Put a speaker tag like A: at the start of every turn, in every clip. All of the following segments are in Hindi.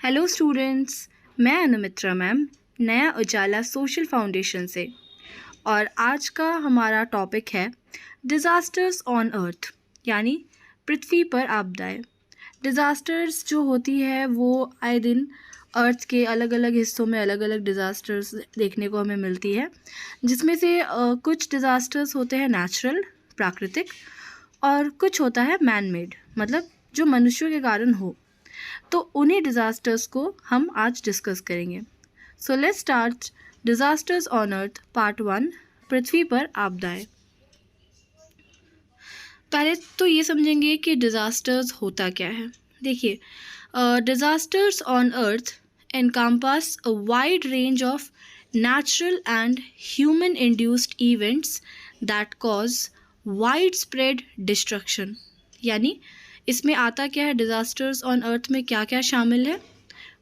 A: हेलो स्टूडेंट्स, मैं अनुमित्रा मैम नया उजाला सोशल फाउंडेशन से। और आज का हमारा टॉपिक है डिज़ास्टर्स ऑन अर्थ, यानी पृथ्वी पर आपदाएं। डिज़ास्टर्स जो होती है वो आए दिन अर्थ के अलग अलग हिस्सों में अलग अलग डिज़ास्टर्स देखने को हमें मिलती है, जिसमें से कुछ डिज़ास्टर्स होते हैं नेचुरल, प्राकृतिक, और कुछ होता है मैन मेड, मतलब जो मनुष्यों के कारण हो। तो उन्हीं डिज़ास्टर्स को हम आज डिस्कस करेंगे। So let's start disasters on earth part 1, पृथ्वी पर आपदाएं। पहले तो ये समझेंगे कि डिज़ास्टर्स होता क्या है। देखिए, disasters on earth encompass a wide range of natural and human induced events that cause widespread destruction। यानी इसमें आता क्या है, डिज़ास्टर्स ऑन अर्थ में क्या क्या शामिल है?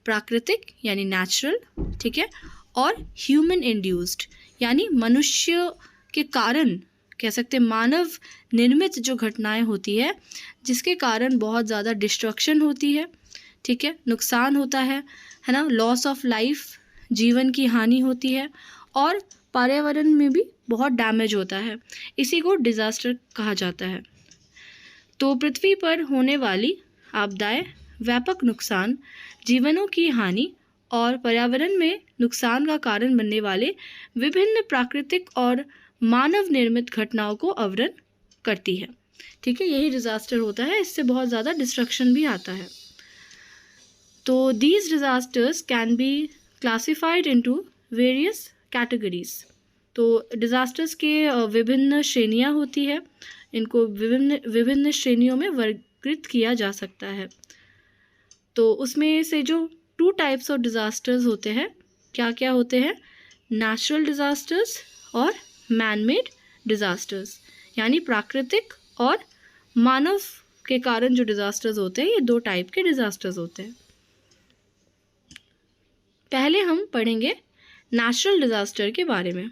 A: प्राकृतिक यानी नेचुरल, ठीक है, और ह्यूमन इंड्यूस्ड यानी मनुष्य के कारण, कह सकते हैं मानव निर्मित जो घटनाएं होती है जिसके कारण बहुत ज़्यादा डिस्ट्रक्शन होती है, ठीक है, नुकसान होता है ना, लॉस ऑफ लाइफ, जीवन की हानि होती है, और पर्यावरण में भी बहुत डैमेज होता है। इसी को डिज़ास्टर कहा जाता है। तो पृथ्वी पर होने वाली आपदाएं व्यापक नुकसान, जीवनों की हानि और पर्यावरण में नुकसान का कारण बनने वाले विभिन्न प्राकृतिक और मानव निर्मित घटनाओं को आवरण करती है, ठीक है। यही डिज़ास्टर होता है, इससे बहुत ज़्यादा डिस्ट्रक्शन भी आता है। तो these disasters can be classified into various categories. तो डिज़ास्टर्स के विभिन्न श्रेणियाँ होती है, इनको विभिन्न श्रेणियों में वर्गीकृत किया जा सकता है। तो उसमें से जो 2 टाइप्स ऑफ डिज़ास्टर्स होते हैं, क्या क्या होते हैं? नेचुरल डिज़ास्टर्स और मैन मेड डिज़ास्टर्स, यानी प्राकृतिक और मानव के कारण जो डिज़ास्टर्स होते हैं, ये 2 टाइप के डिज़ास्टर्स होते हैं। पहले हम पढ़ेंगे नेचुरल डिज़ास्टर के बारे में।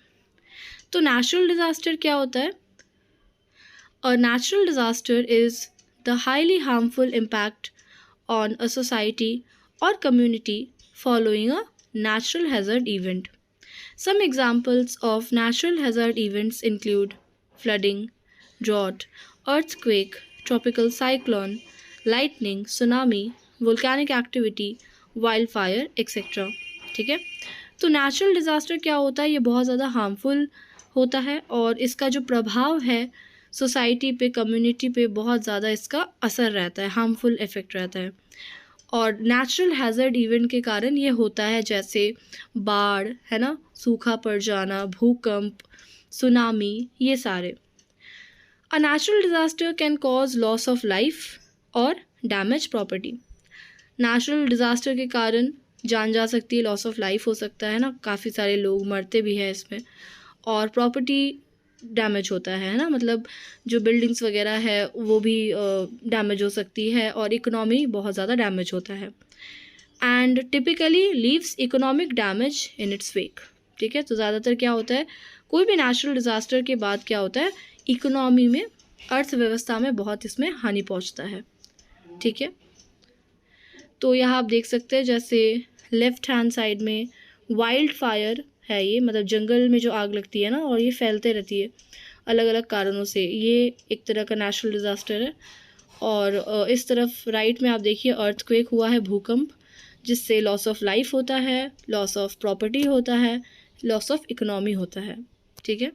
A: तो नेचुरल डिज़ास्टर क्या होता है? A natural disaster is the highly harmful impact on a society or community following a natural hazard event. Some examples of natural hazard events include flooding, drought, earthquake, tropical cyclone, lightning, tsunami, volcanic activity, wildfire, etc. ठीक है। तो नेचुरल डिज़ास्टर क्या होता है? ये बहुत ज़्यादा हार्मफुल होता है और इसका जो प्रभाव है सोसाइटी पे, कम्युनिटी पे बहुत ज़्यादा इसका असर रहता है, हार्मफुल इफ़ेक्ट रहता है। और नेचुरल हैज़र्ड इवेंट के कारण ये होता है, जैसे बाढ़, है ना, सूखा पड़ जाना, भूकंप, सुनामी, ये सारे। A natural disaster can cause loss of life और डैमेज प्रॉपर्टी। नेचुरल डिज़ास्टर के कारण जान जा सकती है, लॉस ऑफ लाइफ हो सकता है ना, काफ़ी सारे लोग मरते भी हैं इसमें, और प्रॉपर्टी डैमेज होता है ना, मतलब जो बिल्डिंग्स वगैरह है वो भी डैमेज हो सकती है, और इकोनॉमी बहुत ज़्यादा डैमेज होता है। And typically leaves economic damage in its wake, ठीक है। तो ज़्यादातर क्या होता है, कोई भी नेचुरल डिज़ास्टर के बाद क्या होता है, इकोनॉमी में, अर्थव्यवस्था में बहुत इसमें हानि पहुंचता है, ठीक है। तो यहाँ आप देख सकते हैं, जैसे लेफ़्ट हैंड साइड में वाइल्ड फायर है, ये मतलब जंगल में जो आग लगती है ना, और ये फैलते रहती है अलग अलग कारणों से, ये एक तरह का नेचुरल डिज़ास्टर है। और इस तरफ राइट में आप देखिए अर्थक्वेक हुआ है, भूकंप, जिससे लॉस ऑफ लाइफ होता है, लॉस ऑफ प्रॉपर्टी होता है, लॉस ऑफ इकोनॉमी होता है, ठीक है।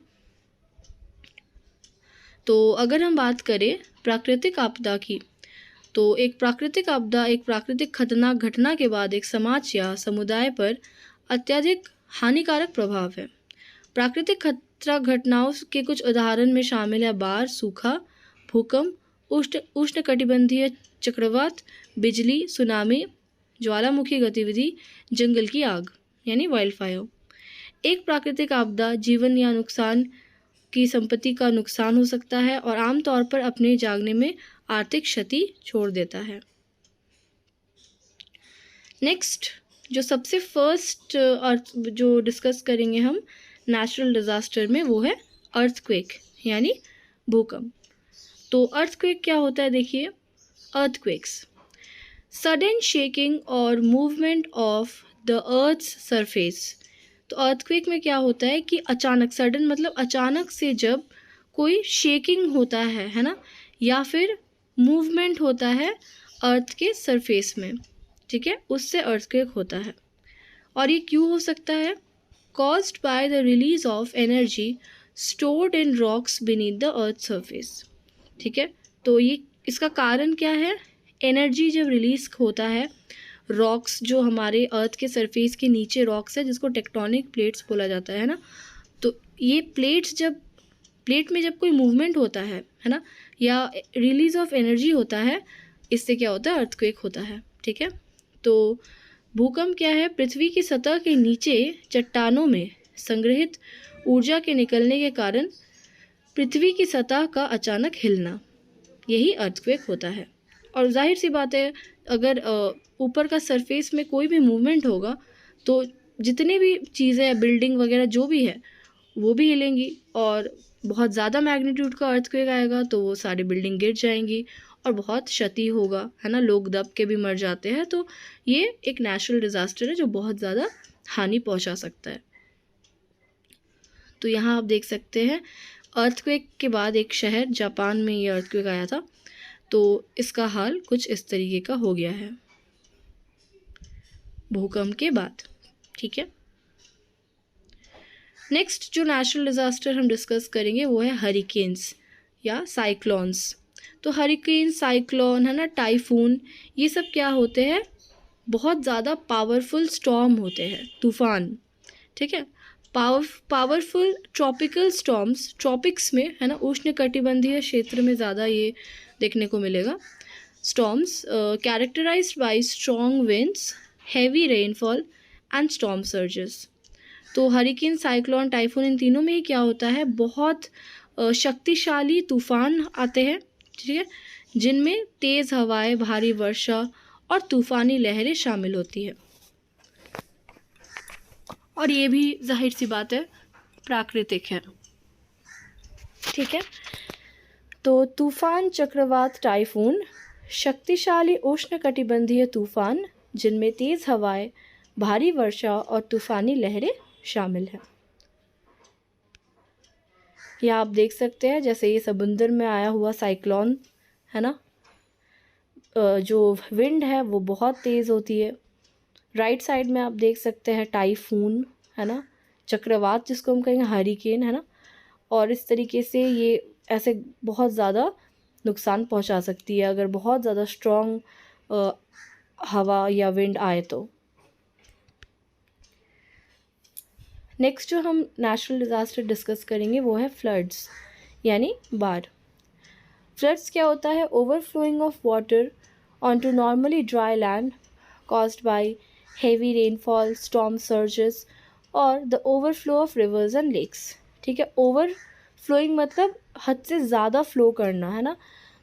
A: तो अगर हम बात करें प्राकृतिक आपदा की, तो एक प्राकृतिक आपदा एक प्राकृतिक खतरनाक घटना के बाद एक समाज या समुदाय पर अत्यधिक हानिकारक प्रभाव है। प्राकृतिक खतरा घटनाओं के कुछ उदाहरण में शामिल है बाढ़, सूखा, भूकंप, उष्णकटिबंधीय चक्रवात, बिजली, सुनामी, ज्वालामुखी गतिविधि, जंगल की आग यानी वाइल्ड फायर। एक प्राकृतिक आपदा जीवन या नुकसान की संपत्ति का नुकसान हो सकता है और आमतौर पर अपने जागने में आर्थिक क्षति छोड़ देता है। नेक्स्ट, जो सबसे फर्स्ट जो डिस्कस करेंगे हम नेचुरल डिज़ास्टर में, वो है अर्थक्वेक यानी भूकंप। तो अर्थक्वेक क्या होता है? देखिए, अर्थक्वेक्स सडन शेकिंग और movement of the earth's surface. तो अर्थक्वेक में क्या होता है कि अचानक, सडन मतलब अचानक से जब कोई शेकिंग होता है ना, या फिर मूवमेंट होता है अर्थ के सरफेस में, ठीक है, उससे अर्थक्वेक होता है। और ये क्यों हो सकता है? Caused by the release of energy stored in rocks beneath the earth surface, ठीक है। तो ये इसका कारण क्या है? एनर्जी जब रिलीज होता है, रॉक्स जो हमारे अर्थ के सरफेस के नीचे रॉक्स है जिसको टेक्टोनिक प्लेट्स बोला जाता है ना, तो ये प्लेट्स जब प्लेट में जब कोई मूवमेंट होता है ना, या रिलीज ऑफ एनर्जी होता है, इससे क्या होता है? अर्थक्वेक होता है, ठीक है। तो भूकंप क्या है? पृथ्वी की सतह के नीचे चट्टानों में संग्रहित ऊर्जा के निकलने के कारण पृथ्वी की सतह का अचानक हिलना, यही अर्थक्वेक होता है। और जाहिर सी बात है, अगर ऊपर का सरफेस में कोई भी मूवमेंट होगा तो जितनी भी चीज़ें, बिल्डिंग वगैरह जो भी है, वो भी हिलेंगी। और बहुत ज़्यादा मैग्नीट्यूड का अर्थक्वेक आएगा तो वो सारी बिल्डिंग गिर जाएंगी और बहुत क्षति होगा, है ना, लोग दब के भी मर जाते हैं। तो ये एक नेचुरल डिज़ास्टर है जो बहुत ज़्यादा हानि पहुंचा सकता है। तो यहाँ आप देख सकते हैं अर्थक्वेक के बाद एक शहर जापान में ये अर्थक्वेक आया था, तो इसका हाल कुछ इस तरीके का हो गया है भूकंप के बाद, ठीक है। नेक्स्ट जो नेचुरल डिज़ास्टर हम डिस्कस करेंगे वो है हरिकेन्स या साइक्लोन्स। तो हरिकेन, साइक्लोन, है ना, टाइफून, ये सब क्या होते हैं? बहुत ज़्यादा पावरफुल स्टॉर्म होते हैं, तूफान, ठीक है। पावरफुल ट्रॉपिकल स्टॉर्म्स, ट्रॉपिक्स में, है ना, उष्णकटिबंधीय क्षेत्र में ज़्यादा ये देखने को मिलेगा। Storms characterised by strong winds, heavy rainfall and storm surges. तो हरिकेन, साइक्लोन, टाइफून, इन तीनों में ही क्या होता है? बहुत शक्तिशाली तूफान आते हैं, ठीक है, जिनमें तेज़ हवाएं, भारी वर्षा और तूफ़ानी लहरें शामिल होती है। और ये भी जाहिर सी बात है प्राकृतिक है, ठीक है। तो तूफ़ान, चक्रवात, टाइफून शक्तिशाली उष्णकटिबंधीय तूफ़ान जिनमें तेज़ हवाएं, भारी वर्षा और तूफ़ानी लहरें शामिल हैं। यह आप देख सकते हैं जैसे ये समुंदर में आया हुआ साइक्लोन है ना, जो विंड है वो बहुत तेज़ होती है। राइट साइड में आप देख सकते हैं टाइफून, है ना, चक्रवात जिसको हम कहेंगे हरिकेन, है ना। और इस तरीके से ये ऐसे बहुत ज़्यादा नुकसान पहुंचा सकती है अगर बहुत ज़्यादा स्ट्रॉन्ग हवा या विंड आए तो। नेक्स्ट जो हम नेचुरल डिज़ास्टर डिस्कस करेंगे वो है फ्लड्स यानी बाढ़। फ्लड्स क्या होता है? Overflowing of water onto normally dry land caused by heavy rainfall, storm surges और the overflow of rivers and lakes, ठीक है। ओवरफ्लोइंग मतलब हद से ज़्यादा फ्लो करना, है ना।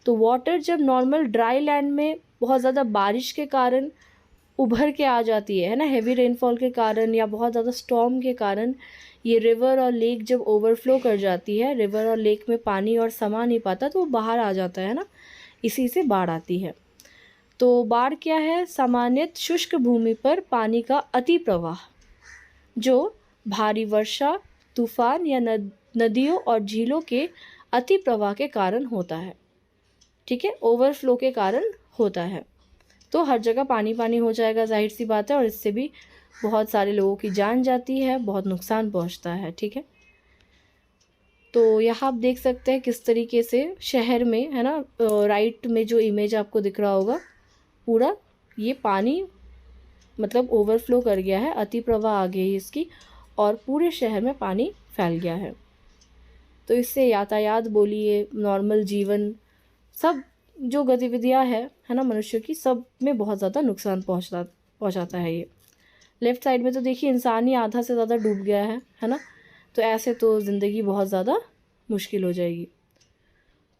A: तो वाटर जब नॉर्मल ड्राई लैंड में बहुत ज़्यादा बारिश के कारण उभर के आ जाती है ना, हैवी रेनफॉल के कारण या बहुत ज़्यादा स्टॉर्म के कारण, ये रिवर और लेक जब ओवरफ्लो कर जाती है, रिवर और लेक में पानी और समा नहीं पाता तो वो बाहर आ जाता है ना, इसी से बाढ़ आती है। तो बाढ़ क्या है? सामान्यतः शुष्क भूमि पर पानी का अति प्रवाह जो भारी वर्षा, तूफान या नदियों और झीलों के अति प्रवाह के कारण होता है, ठीक है, ओवरफ्लो के कारण होता है। तो हर जगह पानी पानी हो जाएगा, जाहिर सी बात है, और इससे भी बहुत सारे लोगों की जान जाती है, बहुत नुकसान पहुंचता है, ठीक है। तो यहाँ आप देख सकते हैं किस तरीके से शहर में, है ना, राइट में जो इमेज आपको दिख रहा होगा, पूरा ये पानी मतलब ओवरफ्लो कर गया है, अति प्रवाह आ गई है इसकी, और पूरे शहर में पानी फैल गया है। तो इससे यातायात बोलिए, नॉर्मल जीवन, सब जो गतिविधियाँ है ना मनुष्य की, सब में बहुत ज़्यादा नुकसान पहुंचाता है ये। लेफ़्ट साइड में तो देखिए इंसान ही आधा से ज़्यादा डूब गया है ना। तो ऐसे तो ज़िंदगी बहुत ज़्यादा मुश्किल हो जाएगी।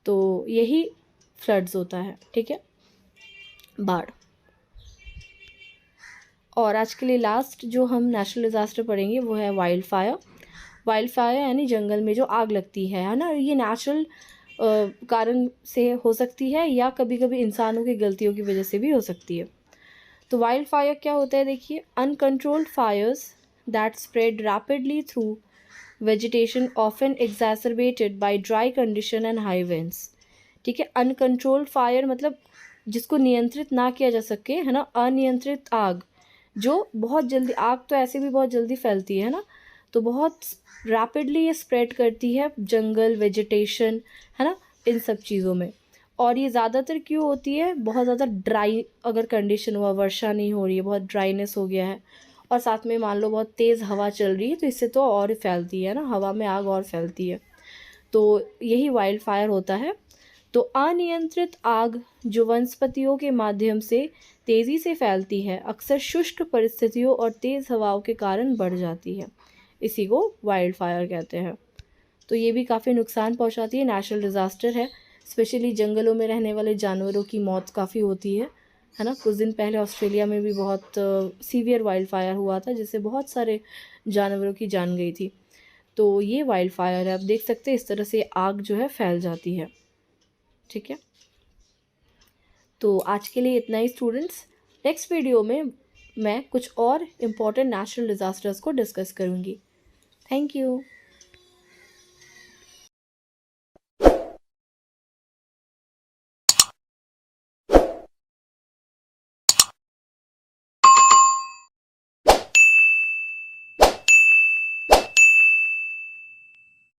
A: तो यही फ्लड्स होता है, ठीक है, बाढ़। और आज के लिए लास्ट जो हम नेचुरल डिज़ास्टर पढ़ेंगे वो है वाइल्ड फायर। वाइल्ड फायर यानी जंगल में जो आग लगती है ना, ये नेचुरल कारण से हो सकती है या कभी कभी इंसानों की गलतियों की वजह से भी हो सकती है। तो वाइल्ड फायर क्या होता है, देखिए, uncontrolled fires that spread rapidly through vegetation often exacerbated by dry condition and high winds. ठीक है, अनकंट्रोल्ड फायर मतलब जिसको नियंत्रित ना किया जा सके, है ना, अनियंत्रित आग जो बहुत जल्दी, आग तो ऐसे भी बहुत जल्दी फैलती है ना, तो बहुत रैपिडली ये स्प्रेड करती है जंगल, वेजिटेशन, है ना, इन सब चीज़ों में। और ये ज़्यादातर क्यों होती है, बहुत ज़्यादा ड्राई अगर कंडीशन हुआ, वर्षा नहीं हो रही है, बहुत ड्राइनेस हो गया है, और साथ में मान लो बहुत तेज़ हवा चल रही है, तो इससे तो और फैलती है ना, हवा में आग और फैलती है। तो यही वाइल्ड फायर होता है। तो अनियंत्रित आग जो वनस्पतियों के माध्यम से तेज़ी से फैलती है, अक्सर शुष्क परिस्थितियों और तेज़ हवाओं के कारण बढ़ जाती है, इसी को वाइल्ड फायर कहते हैं। तो ये भी काफ़ी नुकसान पहुंचाती है, नेचुरल डिज़ास्टर है। स्पेशली जंगलों में रहने वाले जानवरों की मौत काफ़ी होती है ना। कुछ दिन पहले ऑस्ट्रेलिया में भी बहुत सीवियर वाइल्ड फायर हुआ था, जिससे बहुत सारे जानवरों की जान गई थी। तो ये वाइल्ड फायर है, आप देख सकते हैं इस तरह से आग जो है फैल जाती है। ठीक है, तो आज के लिए इतना ही स्टूडेंट्स। नेक्स्ट वीडियो में मैं कुछ और इम्पोर्टेंट नेचुरल डिज़ास्टर्स को डिस्कस करूँगी। Thank you.